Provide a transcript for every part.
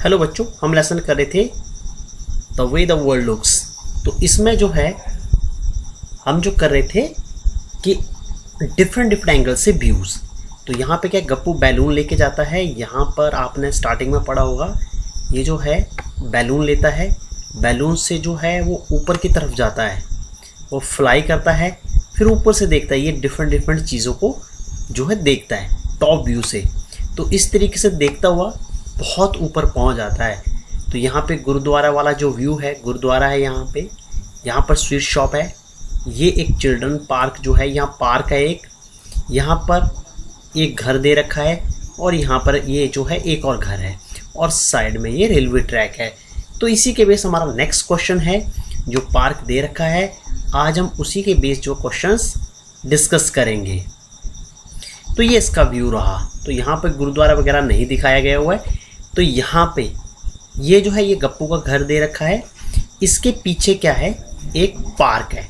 Hello बच्चों, हम lesson कर रहे थे the way the world looks. तो इसमें जो है हम जो कर रहे थे कि डिफरेंट एंगल से व्यूज़। तो यहाँ पे क्या गप्पू बैलून लेके जाता है। यहाँ पर आपने स्टार्टिंग में पढ़ा होगा, ये जो है बैलून लेता है, बैलून से जो है वो ऊपर की तरफ जाता है, वो फ्लाई करता है, फिर ऊपर से देखता है। ये डिफरेंट चीज़ों को जो है देखता है टॉप व्यू से। तो इस तरीके से देखता हुआ बहुत ऊपर पहुंच जाता है। तो यहाँ पे गुरुद्वारा वाला जो व्यू है, गुरुद्वारा है यहाँ पर स्वीट शॉप है। ये एक चिल्ड्रन पार्क जो है, यहाँ पार्क है एक, यहाँ पर एक घर दे रखा है और यहाँ पर ये जो है एक और घर है और साइड में ये रेलवे ट्रैक है। तो इसी के बेस हमारा नेक्स्ट क्वेश्चन है जो पार्क दे रखा है। आज हम उसी के बेस जो क्वेश्चंस डिस्कस करेंगे। तो ये इसका व्यू रहा। तो यहाँ पे गुरुद्वारा वगैरह नहीं दिखाया गया हुआ है। तो यहाँ पे ये जो है ये गप्पू का घर दे रखा है। इसके पीछे क्या है, एक पार्क है,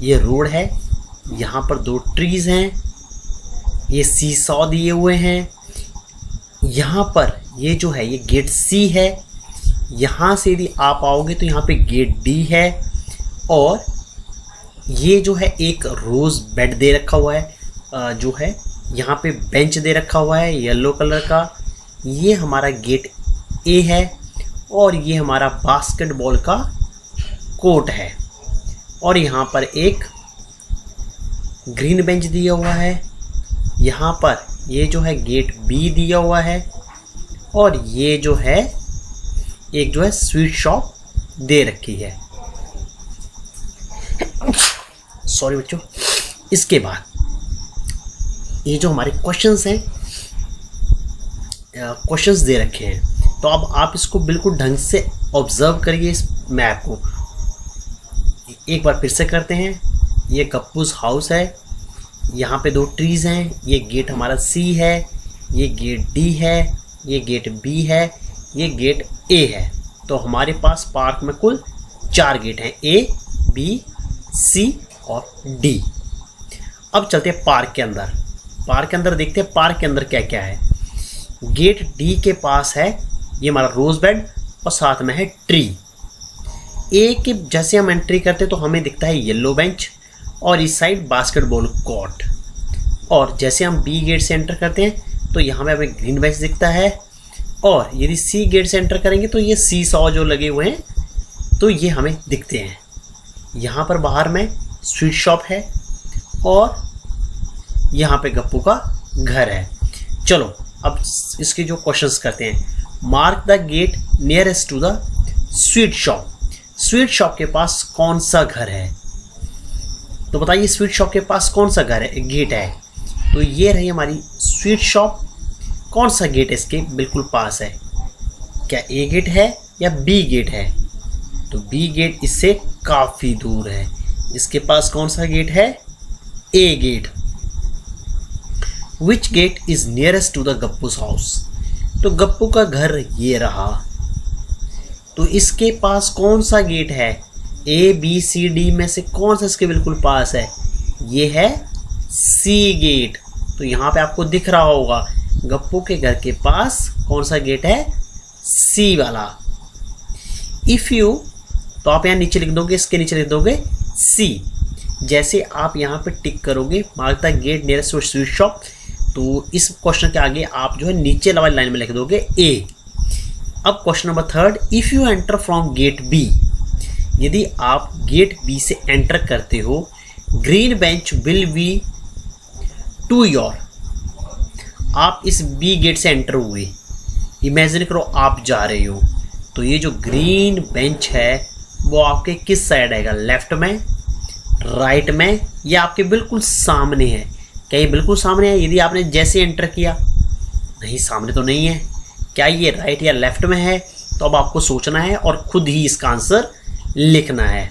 ये रोड है, यहाँ पर 2 ट्रीज हैं, ये सीसॉ दिए हुए हैं। यहाँ पर ये जो है ये गेट सी है। यहाँ से यदि आप आओगे तो यहाँ पे गेट डी है और ये जो है एक रोज़ बेड दे रखा हुआ है, जो है यहाँ पे बेंच दे रखा हुआ है येलो कलर का। ये हमारा गेट ए है और ये हमारा बास्केटबॉल का कोर्ट है और यहाँ पर एक ग्रीन बेंच दिया हुआ है। यहाँ पर ये जो है गेट बी दिया हुआ है और ये जो है एक जो है स्वीट शॉप दे रखी है। सॉरी बच्चों। इसके बाद ये जो हमारे क्वेश्चंस हैं, क्वेश्चंस दे रखे हैं, तो अब आप इसको बिल्कुल ढंग से ऑब्जर्व करिए इस मैप को। एक बार फिर से करते हैं। ये गप्पूस हाउस है, यहाँ पे 2 ट्रीज हैं, ये गेट हमारा सी है, ये गेट डी है, ये गेट बी है, ये गेट ए है। तो हमारे पास पार्क में कुल 4 गेट हैं, ए बी सी और डी। अब चलते हैं पार्क के अंदर। पार्क के अंदर देखते हैं पार्क के अंदर क्या क्या है। गेट डी के पास है ये हमारा रोज बेड और साथ में है ट्री। ए के जैसे हम एंट्री करते हैं तो हमें दिखता है येलो बेंच और इस साइड बास्केटबॉल कोर्ट। और जैसे हम बी गेट से एंटर करते हैं तो यहाँ पे हमें ग्रीन बेंच दिखता है और यदि सी गेट से एंटर करेंगे तो ये सी सॉ जो लगे हुए हैं तो ये हमें दिखते हैं। यहाँ पर बाहर में स्वीट शॉप है और यहाँ पे गप्पू का घर है। चलो अब इसके जो क्वेश्चंस करते हैं। Mark the gate nearest to the sweet shop. Sweet shop के पास कौन सा घर है? तो बताइए स्वीट शॉप के पास कौन सा घर है, गेट है? तो ये रही हमारी स्वीट शॉप। कौन सा गेट इसके बिल्कुल पास है? क्या ए गेट है या बी गेट है? तो बी गेट इससे काफ़ी दूर है। इसके पास कौन सा गेट है? A gate. Which gate is nearest to the Gappu's house? तो गप्पू का घर ये रहा। तो इसके पास कौन सा गेट है? ए बी सी डी में से कौन सा इसके बिल्कुल पास है? ये है सी गेट। तो यहाँ पे आपको दिख रहा होगा गप्पू के घर के पास कौन सा गेट है? सी वाला। इफ यू, तो आप यहाँ नीचे लिख दोगे, इसके नीचे लिख दोगे सी। जैसे आप यहाँ पे टिक करोगे mark the gate nearest to sweet shop, तो इस क्वेश्चन के आगे आप जो है नीचे वाली लाइन में लिख दोगे ए। अब question number 3, if you enter from gate B. यदि आप गेट बी से एंटर करते हो, green bench will be to your. आप इस बी गेट से एंटर हुए, इमेजिन करो आप जा रहे हो, तो ये जो ग्रीन बेंच है वो आपके किस साइड आएगा? लेफ्ट में, राइट में या आपके बिल्कुल सामने है? क्या ये बिल्कुल सामने है? यदि आपने जैसे एंटर किया, नहीं सामने तो नहीं है। क्या ये राइट या लेफ्ट में है? तो अब आपको सोचना है और खुद ही इसका आंसर लिखना है।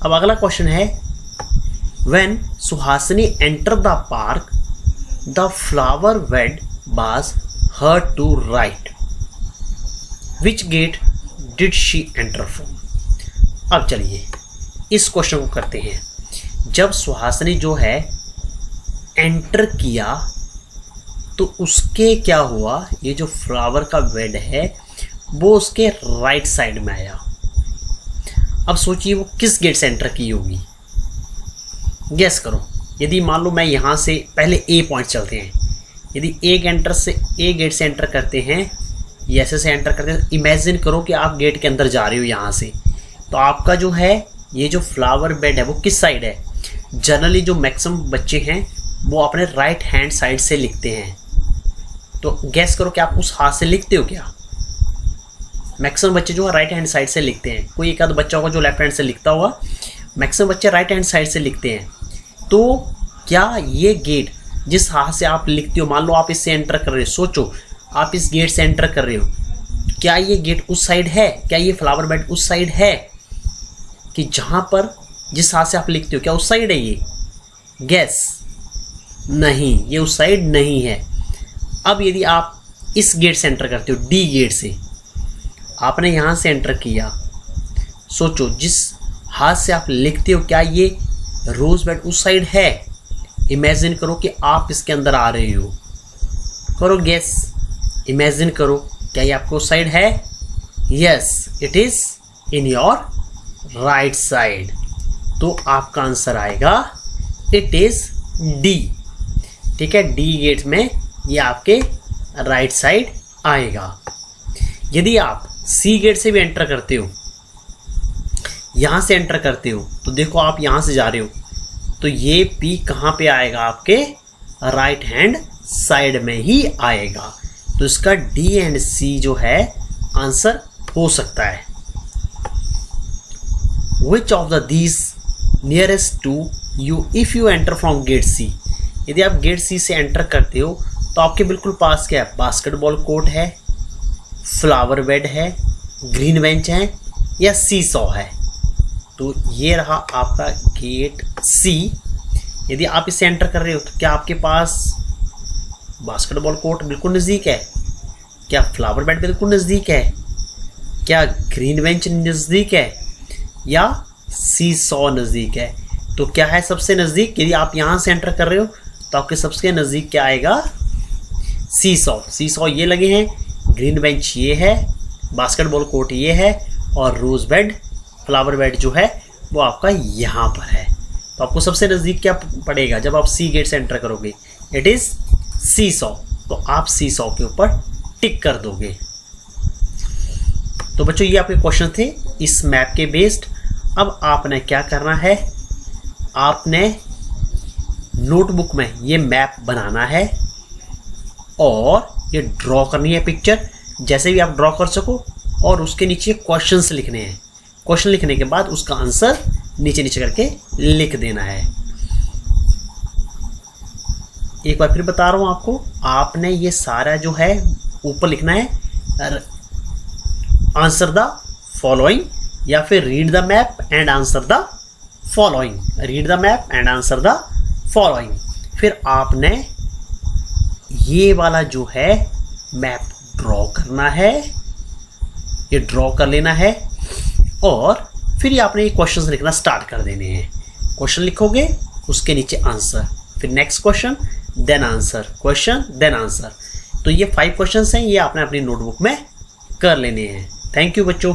अब अगला क्वेश्चन है, when Suhasini enter the park the flower bed was her to right. Which gate did she enter from? अब चलिए इस क्वेश्चन को करते हैं। जब सुहासिनी जो है एंटर किया तो उसके क्या हुआ, ये जो फ्लावर का बेड है वो उसके राइट साइड में आया। अब सोचिए वो किस गेट से एंटर की होगी, गेस करो। यदि मान लो मैं यहाँ से पहले ए पॉइंट चलते हैं, यदि ए गेट से एंटर करते हैं, ऐसे से एंटर करते हैं, इमेजिन करो कि आप गेट के अंदर जा रहे हो यहाँ से, तो आपका जो है ये जो फ्लावर बेड है वो किस साइड है। जनरली जो मैक्सिमम बच्चे हैं वो अपने राइट हैंड साइड से लिखते हैं, तो गैस करो कि आप उस हाथ से लिखते हो क्या। मैक्सिमम बच्चे जो है राइट हैंड साइड से लिखते हैं, कोई एक आध बच्चा होगा जो लेफ्ट हैंड से लिखता होगा, मैक्सिमम बच्चे राइट हैंड साइड से लिखते हैं। तो क्या ये गेट जिस हाथ से आप लिखते हो, मान लो आप इससे एंटर कर रहे हो, सोचो आप इस गेट से एंटर कर रहे हो, क्या ये गेट उस साइड है, क्या ये फ्लावर बेड उस साइड है कि जहां पर जिस हाथ से आप लिखते हो, क्या उस साइड है ये, गैस। नहीं, ये उस साइड नहीं है। अब यदि आप इस गेट से एंटर करते हो, डी गेट से आपने यहां से एंटर किया, सोचो जिस हाथ से आप लिखते हो क्या ये रोज बेड उस साइड है। इमेजिन करो कि आप इसके अंदर आ रहे हो, करो गैस, इमेजिन करो क्या ये आपको उस साइड है। Yes, it is in your right side. तो आपका आंसर आएगा इट इज डी। ठीक है, डी गेट में ये आपके राइट साइड आएगा। यदि आप सी गेट से भी एंटर करते हो, यहां से एंटर करते हो, तो देखो आप यहां से जा रहे हो, तो ये पी कहां पे आएगा, आपके राइट हैंड साइड में ही आएगा। तो इसका डी एंड सी जो है आंसर हो सकता है। Which of the these nearest to you if you enter from gate C? यदि आप गेट सी से एंटर करते हो तो आपके बिल्कुल पास क्या है, बास्केटबॉल कोर्ट है, फ्लावर बेड है, ग्रीन बेंच है या सी सॉ है। तो ये रहा आपका गेट सी। यदि आप इसे एंटर कर रहे हो तो क्या आपके पास बास्केटबॉल कोर्ट बिल्कुल नज़दीक है, क्या फ्लावर बेड बिल्कुल नज़दीक है, क्या ग्रीन बेंच नज़दीक है या सी सॉ नज़दीक है। तो क्या है सबसे नज़दीक, यदि आप यहाँ से एंटर कर रहे हो तो आपके सबसे नज़दीक क्या आएगा, सी सॉ। सी सॉ ये लगे हैं, ग्रीन बेंच ये है, बास्केटबॉल कोर्ट ये है और रोज बेड फ्लावर बेड जो है वो आपका यहाँ पर है। तो आपको सबसे नज़दीक क्या पड़ेगा जब आप सी गेट से एंटर करोगे, इट इज़ सी सॉ। तो आप सी सॉ के ऊपर टिक कर दोगे। तो बच्चों ये आपके क्वेश्चन थे इस मैप के बेस्ड। अब आपने क्या करना है, आपने नोटबुक में ये मैप बनाना है और ये ड्रॉ करनी है पिक्चर, जैसे भी आप ड्रॉ कर सको, और उसके नीचे क्वेश्चंस लिखने हैं। क्वेश्चन लिखने के बाद उसका आंसर नीचे नीचे करके लिख देना है। एक बार फिर बता रहा हूं आपको, आपने ये सारा जो है ऊपर लिखना है, आंसर द फॉलोइंग या फिर read the map and answer the following, read the map and answer the following. फिर आपने ये वाला जो है मैप ड्रॉ करना है, ये ड्रॉ कर लेना है और फिर ये आपने ये क्वेश्चंस लिखना स्टार्ट कर देने हैं। क्वेश्चन लिखोगे, उसके नीचे आंसर, फिर next question, then answer, question then answer. तो ये 5 क्वेश्चंस हैं, ये आपने अपनी नोटबुक में कर लेने हैं। थैंक यू बच्चों।